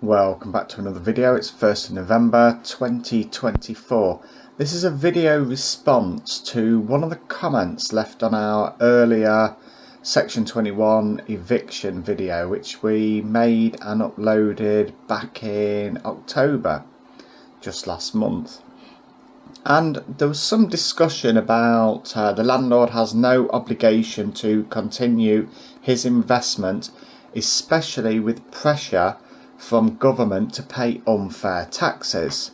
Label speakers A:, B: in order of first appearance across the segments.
A: Welcome back to another video. It's 1st of November 2024. This is a video response to one of the comments left on our earlier Section 21 Eviction video, which we made and uploaded back in October, just last month. And there was some discussion about the landlord has no obligation to continue his investment, especially with pressure from government to pay unfair taxes.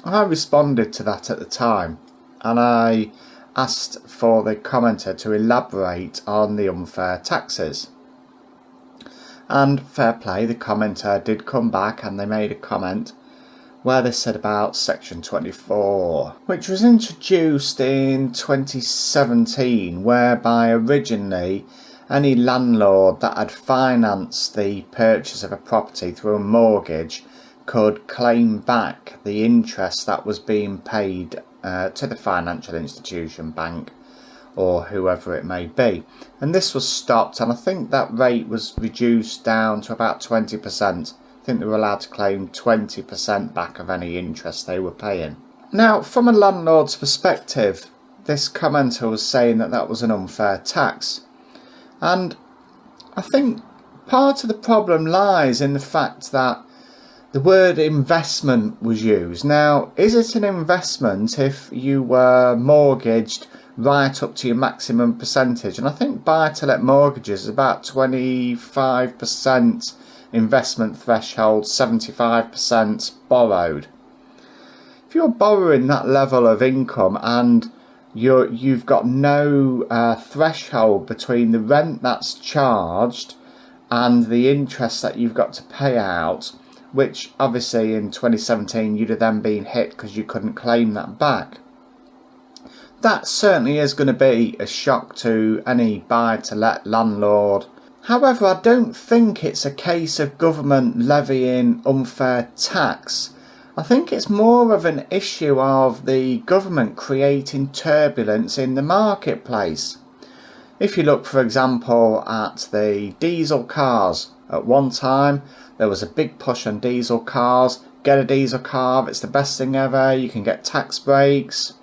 A: I responded to that at the time, and I asked for the commenter to elaborate on the unfair taxes. And fair play, the commenter did come back and they made a comment where they said about Section 24, which was introduced in 2017, whereby originally any landlord that had financed the purchase of a property through a mortgage could claim back the interest that was being paid to the financial institution, bank or whoever it may be. And this was stopped, and I think that rate was reduced down to about 20%. I think they were allowed to claim 20% back of any interest they were paying. Now, from a landlord's perspective, this commenter was saying that that was an unfair tax. And I think part of the problem lies in the fact that the word investment was used. Now, is it an investment if you were mortgaged right up to your maximum percentage? And I think buy-to-let mortgages is about 25% investment threshold, 75% borrowed. If you're borrowing that level of income and you've got no threshold between the rent that's charged and the interest that you've got to pay out, which obviously in 2017 you'd have then been hit because you couldn't claim that back. That certainly is going to be a shock to any buy-to-let landlord. However, I don't think it's a case of government levying unfair tax. I think it's more of an issue of the government creating turbulence in the marketplace. If you look, for example, at the diesel cars, at one time there was a big push on diesel cars. Get a diesel car, it's the best thing ever, you can get tax breaks.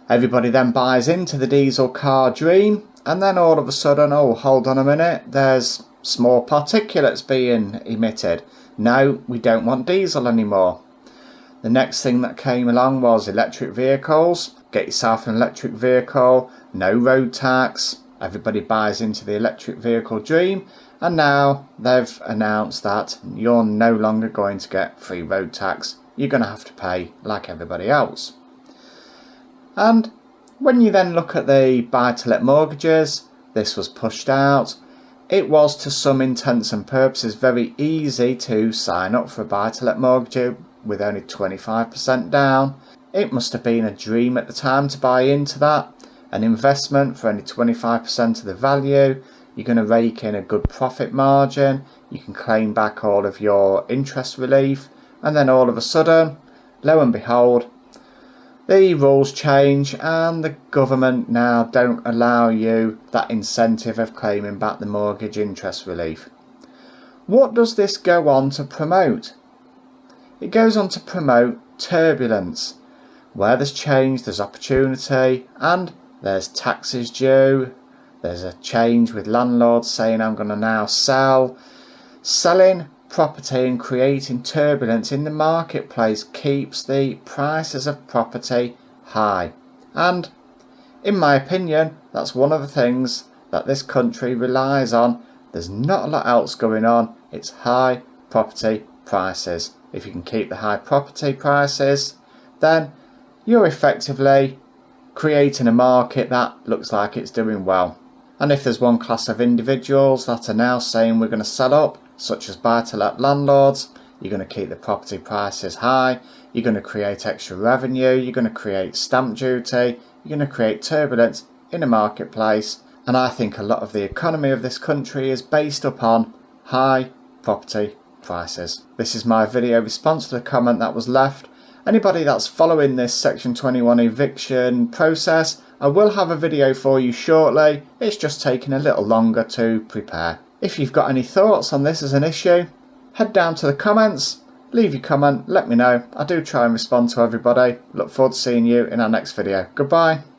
A: Everybody then buys into the diesel car dream, and then all of a sudden, oh, hold on a minute, there's small particulates being emitted. No, we don't want diesel anymore. The next thing that came along was electric vehicles. Get yourself an electric vehicle, no road tax. Everybody buys into the electric vehicle dream, and now they've announced that you're no longer going to get free road tax. You're going to have to pay like everybody else. And when you then look at the buy-to-let mortgages, this was pushed out. It was, to some intents and purposes, very easy to sign up for a buy-to-let mortgage with only 25% down. It must have been a dream at the time to buy into that. An investment for only 25% of the value. You're going to rake in a good profit margin. You can claim back all of your interest relief. And then all of a sudden, lo and behold, the rules change and the government now don't allow you that incentive of claiming back the mortgage interest relief. What does this go on to promote? It goes on to promote turbulence. Where there's change, there's opportunity, and there's taxes due. There's a change with landlords saying, I'm going to now sell. Selling property and creating turbulence in the marketplace keeps the prices of property high. And in my opinion, that's one of the things that this country relies on. There's not a lot else going on. It's high property prices. If you can keep the high property prices, then you're effectively creating a market that looks like it's doing well. And if there's one class of individuals that are now saying we're going to sell up, such as buy-to-let landlords, you're going to keep the property prices high, you're going to create extra revenue, you're going to create stamp duty, you're going to create turbulence in a marketplace. And I think a lot of the economy of this country is based upon high property prices. This is my video response to the comment that was left. Anybody that's following this Section 21 eviction process, I will have a video for you shortly. It's just taking a little longer to prepare. If you've got any thoughts on this as an issue, head down to the comments, leave your comment, let me know. I do try and respond to everybody. Look forward to seeing you in our next video. Goodbye.